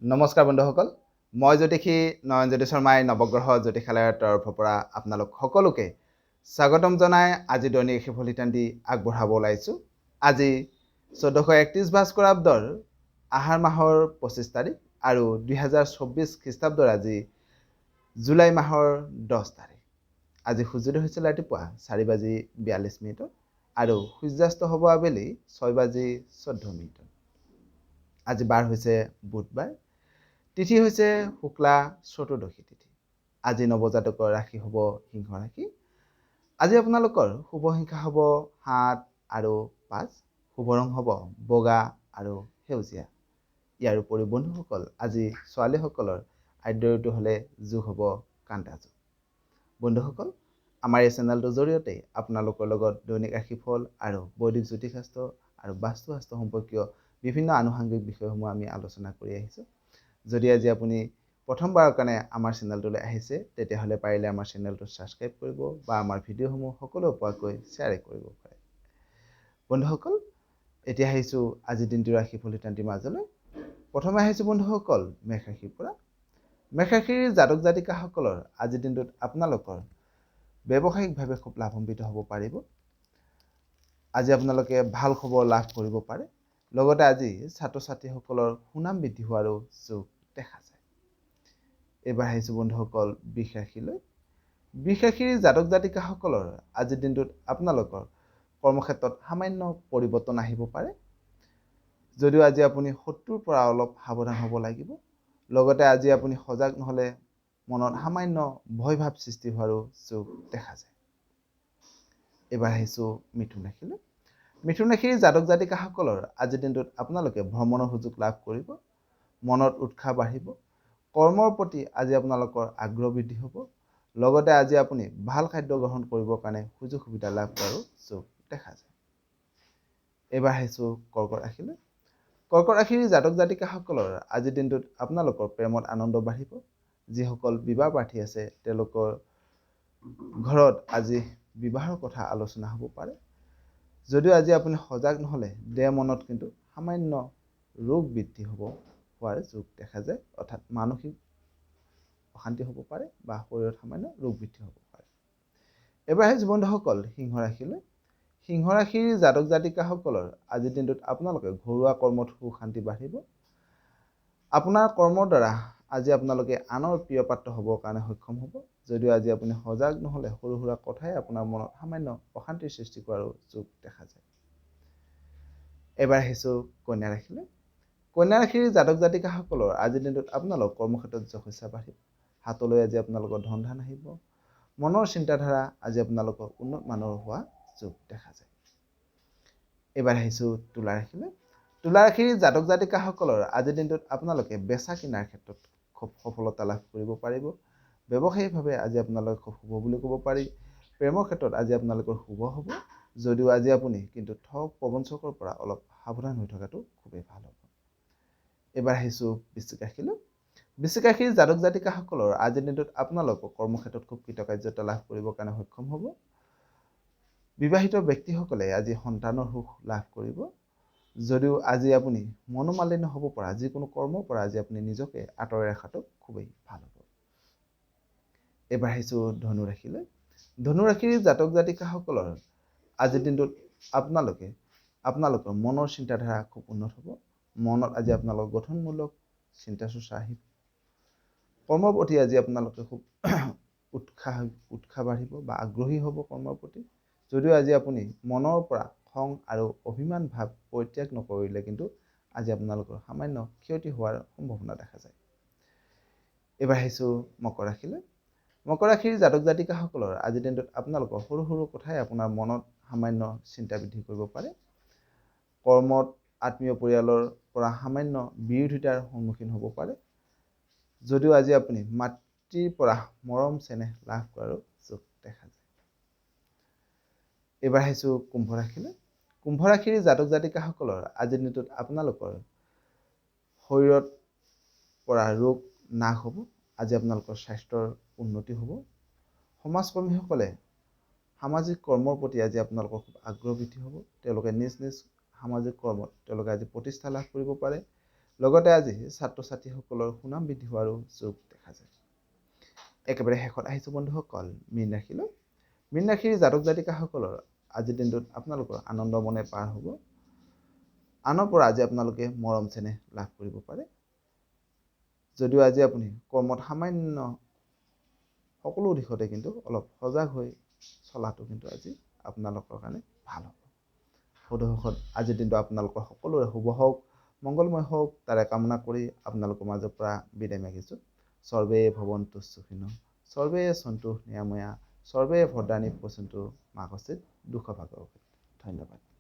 নমস্কাৰ বন্ধুসকল, মই জ্যোতিষী নয়নজ্যোতি শৰ্মাই নৱগ্ৰহ জ্যোতিষালয়ৰ তৰফৰ পৰা আপোনালোক সকলোকে স্বাগতম জনাই আজি দৈনিক ৰাশিফল হিতান্তি আগবঢ়াব ওলাইছোঁ। আজি 1431 ভাস্কৰাব্দৰ আহাৰ মাহৰ 25 তাৰিখ আৰু 2024 খ্ৰীষ্টাব্দৰ আজি জুলাই মাহৰ 10 তাৰিখ। আজি সূৰ্যোদয় হৈছিল ৰাতিপুৱা 4:42 আৰু সূৰ্যাস্ত হ'ব আবেলি 6:14। আজি বাৰ হৈছে বুধবাৰ, তিথি হৈছে শুক্লা চতুৰ্দশী তিথি। আজি নৱজাতকৰ ৰাশি হ'ব সিংহ ৰাশি। আজি আপোনালোকৰ শুভ সংখ্যা হ'ব 7 আৰু 5, শুভ ৰং হ'ব বগা আৰু সেউজীয়া। ইয়াৰ উপৰি বন্ধুসকল, আজি ছোৱালীসকলৰ আদ্য ঋতু হ'লে যোগ হ'ব কান্তা যোগ। বন্ধুসকল, আমাৰ এই চেনেলটোৰ জৰিয়তে আপোনালোকৰ লগত দৈনিক ৰাশিফল আৰু বৈদিক জ্যোতিষশাস্ত্ৰ আৰু বাস্তুশাস্ত্ৰ সম্পৰ্কীয় বিভিন্ন আনুষংগিক বিষয়সমূহ আমি আলোচনা কৰি আহিছোঁ। যদি আজি আপুনি প্ৰথমবাৰৰ কাৰণে আমাৰ চেনেলটোলৈ আহিছে, তেতিয়াহ'লে পাৰিলে আমাৰ চেনেলটো ছাবস্ক্ৰাইব কৰিব বা আমাৰ ভিডিঅ'সমূহ সকলো পোৱাকৈ শ্বেয়াৰ কৰিব পাৰে। বন্ধুসকল, এতিয়া আহিছোঁ আজিৰ দিনটোৰ ৰাশিফল হিতান্তিৰ মাজলৈ। প্ৰথমে আহিছোঁ বন্ধুসকল মেষ ৰাশিৰ পৰা। মেষ ৰাশিৰ জাতক জাতিকাসকলৰ আজিৰ দিনটোত আপোনালোকৰ ব্যৱসায়িকভাৱে খুব লাভান্বিত হ'ব পাৰিব। আজি আপোনালোকে ভাল খবৰ লাভ কৰিব পাৰে। লগতে আজি ছাত্ৰ ছাত্ৰীসকলৰ সুনাম বৃদ্ধি হোৱাৰো যোগ দেখা যায়। এইবাৰ আহিছোঁ বন্ধুসকল বৃষ ৰাশিলৈ। বৃষ ৰাশিৰ জাতক জাতিকাসকলৰ আজিৰ দিনটোত আপোনালোকৰ কৰ্মক্ষেত্ৰত সামান্য পৰিৱৰ্তন আহিব পাৰে। যদিও আজি আপুনি শত্ৰুৰ পৰা অলপ সাৱধান হ'ব লাগিব। লগতে আজি আপুনি সজাগ নহ'লে মনত সামান্য ভয় ভাৱ সৃষ্টি হোৱাৰো যোগ দেখা যায়। এইবাৰ আহিছোঁ মিথুন ৰাশিলৈ। মিথুন ৰাশিৰ জাতক জাতিকাসকলৰ আজিৰ দিনটোত আপোনালোকে ভ্ৰমণৰ সুযোগ লাভ কৰিব। মনত উৎসাহ বাঢ়িব। কৰ্মৰ প্ৰতি আজি আপোনালোকৰ আগ্ৰহ বৃদ্ধি হ'ব। লগতে আজি আপুনি ভাল খাদ্য গ্ৰহণ কৰিবৰ কাৰণে সুযোগ সুবিধা লাভ কৰাৰো যোগ দেখা যায়। এইবাৰ আহিছোঁ কৰ্কট ৰাশিলৈ। কৰ্কট ৰাশিৰ জাতক জাতিকাসকলৰ আজিৰ দিনটোত আপোনালোকৰ প্ৰেমত আনন্দ বাঢ়িব। যিসকল বিবাহ প্ৰাৰ্থী আছে তেওঁলোকৰ ঘৰত আজি বিবাহৰ কথা আলোচনা হ'ব পাৰে। যদিও আজি আপুনি সজাগ নহ'লে দেহ মনত কিন্তু সামান্য ৰোগ বৃদ্ধি হোৱাৰ যোগ দেখা যায়, অৰ্থাৎ মানসিক অশান্তি হ'ব পাৰে বা শৰীৰত সামান্য ৰোগ বৃদ্ধি হ'ব পাৰে। এইবাৰ আহিছোঁ বন্ধুসকল সিংহ ৰাশিলৈ। সিংহ ৰাশিৰ জাতক জাতিকাসকলৰ আজিৰ দিনটোত আপোনালোকে ঘৰুৱা কৰ্মত সুখ শান্তি বাঢ়িব। আপোনাৰ কৰ্মৰ দ্বাৰা আজি আপোনালোকে আনৰ প্ৰিয় পাত্ৰ হ'বৰ কাৰণে সক্ষম হ'ব। যদিও আজি আপুনি সজাগ নহ'লে সৰু সুৰা কথাই আপোনাৰ মনত সামান্য অশান্তিৰ সৃষ্টি কৰাৰো যোগ দেখা যায়। এইবাৰ আহিছোঁ কন্যা ৰাশিলৈ। কন্যা ৰাশিৰ জাতক জাতিকাসকলৰ আজিৰ দিনটোত আপোনালোক কৰ্মক্ষেত্ৰত যশস্যা বাঢ়িব। হাতলৈ আজি আপোনালোকৰ ধন ধান আহিব। মনৰ চিন্তাধাৰা আজি আপোনালোকৰ উন্নত মানৰ হোৱা যোগ দেখা যায়। এইবাৰ আহিছোঁ তুলা ৰাশিলৈ। তুলা ৰাশিৰ জাতক জাতিকাসকলৰ আজিৰ দিনটোত আপোনালোকে বেচা কিনাৰ ক্ষেত্ৰত খুব সফলতা লাভ কৰিব পাৰিব। ব্যৱসায়িকভাৱে আজি আপোনালোকে খুব শুভ বুলি ক'ব পাৰি। প্ৰেমৰ ক্ষেত্ৰত আজি আপোনালোকৰ শুভ হ'ব। যদিও আজি আপুনি কিন্তু ঠগ প্ৰবঞ্চকৰ পৰা অলপ সাৱধান হৈ থকাটো খুবেই ভাল হ'ব। এইবাৰ আহিছোঁ বৃশ্চিক ৰাশিলৈ। বৃশ্চিক ৰাশিৰ জাতক জাতিকাসকলৰ আজিৰ দিনটোত আপোনালোকৰ কৰ্মক্ষেত্ৰত খুব কৃতকাৰ্যতা লাভ কৰিবৰ কাৰণে সক্ষম হ'ব। বিবাহিত ব্যক্তিসকলে আজি সন্তানৰ সুখ লাভ কৰিব। যদিও আজি আপুনি মনোমালিন্য হ'ব পৰা যিকোনো কৰ্মৰ পৰা আজি আপুনি নিজকে আঁতৰাই ৰখাটো খুবেই ভাল হ'ব। এইবাৰ আহিছোঁ ধনু ৰাশিলৈ। ধনু ৰাশিৰ জাতক জাতিকাসকলৰ আজিৰ দিনটোত আপোনালোকৰ মনৰ চিন্তাধাৰা খুব উন্নত হ'ব। মনত আজি আপোনালোকৰ গঠনমূলক চিন্তা চৰ্চা আহিব। কৰ্মৰ প্ৰতি আজি আপোনালোকে খুব উৎসাহ বাঢ়িব বা আগ্ৰহী হ'ব কৰ্মৰ প্ৰতি। যদিও আজি আপুনি মনৰ পৰা খং আৰু অভিমান ভাৱ পৰিত্যাগ নকৰিলে কিন্তু আজি আপোনালোকৰ সামান্য ক্ষতি হোৱাৰ সম্ভাৱনা দেখা যায়। এইবাৰ আহিছোঁ মকৰ ৰাশিলৈ। মকৰ ৰাশিৰ জাতক জাতিকাসকলৰ আজিৰ দিনটোত আপোনালোকৰ সৰু সৰু কথাই আপোনাৰ মনত সামান্য চিন্তা বৃদ্ধি কৰিব পাৰে। কৰ্মত আত্মীয় পৰিয়ালৰ পৰা সামান্য বিৰোধিতাৰ সন্মুখীন হ'ব পাৰে। যদিও আজি আপুনি মাতৃৰ পৰা মৰম চেনেহ লাভ কৰাৰো যোগ দেখা যায়। এইবাৰ আহিছোঁ কুম্ভ ৰাশিলৈ। কুম্ভ ৰাশিৰ জাতক জাতিকাসকলৰ আজিৰ দিনটোত আপোনালোকৰ শৰীৰত পৰা ৰোগ নাশ হ'ব। আজি আপোনালোকৰ স্বাস্থ্যৰ উন্নতি হ'ব। সমাজকৰ্মীসকলে সামাজিক কৰ্মৰ প্ৰতি আজি আপোনালোকৰ খুব আগ্ৰহ বৃদ্ধি হ'ব। তেওঁলোকে নিজ নিজ সামাজিক কৰ্মত তেওঁলোকে আজি প্ৰতিষ্ঠা লাভ কৰিব পাৰে। লগতে আজি ছাত্ৰ ছাত্ৰীসকলৰ সুনাম বৃদ্ধি হোৱাৰো যোগ দেখা যায়। একেবাৰে শেষত আহিছোঁ বন্ধুসকল মীন ৰাশিলৈ। মীন ৰাশিৰ জাতক জাতিকাসকলৰ আজিৰ দিনটোত আপোনালোকৰ আনন্দ মনে পাৰ হ'ব। আনৰ পৰা আজি আপোনালোকে মৰম চেনেহ লাভ কৰিব পাৰে। যদিও আজি আপুনি কৰ্মত সামান্য সকলো দিশতে কিন্তু অলপ সজাগ হৈ চলাটো কিন্তু আজি আপোনালোকৰ কাৰণে ভাল হ'ব। বন্ধুসকল আজিৰ দিনটো আপোনালোকৰ সকলোৰে শুভ হওক, মংগলময় হওক তাৰে কামনা কৰি আপোনালোকৰ মাজৰ পৰা বিদায় মাগিছোঁ। সৰ্বে ভৱন্তু সুখিনঃ, সৰ্বে সন্তু নিৰাময়া, সৰ্বে ভদ্ৰাণি পশ্যন্তু মা কশ্চিৎ দুঃখভাগ্ ভৱেৎ। ধন্যবাদ।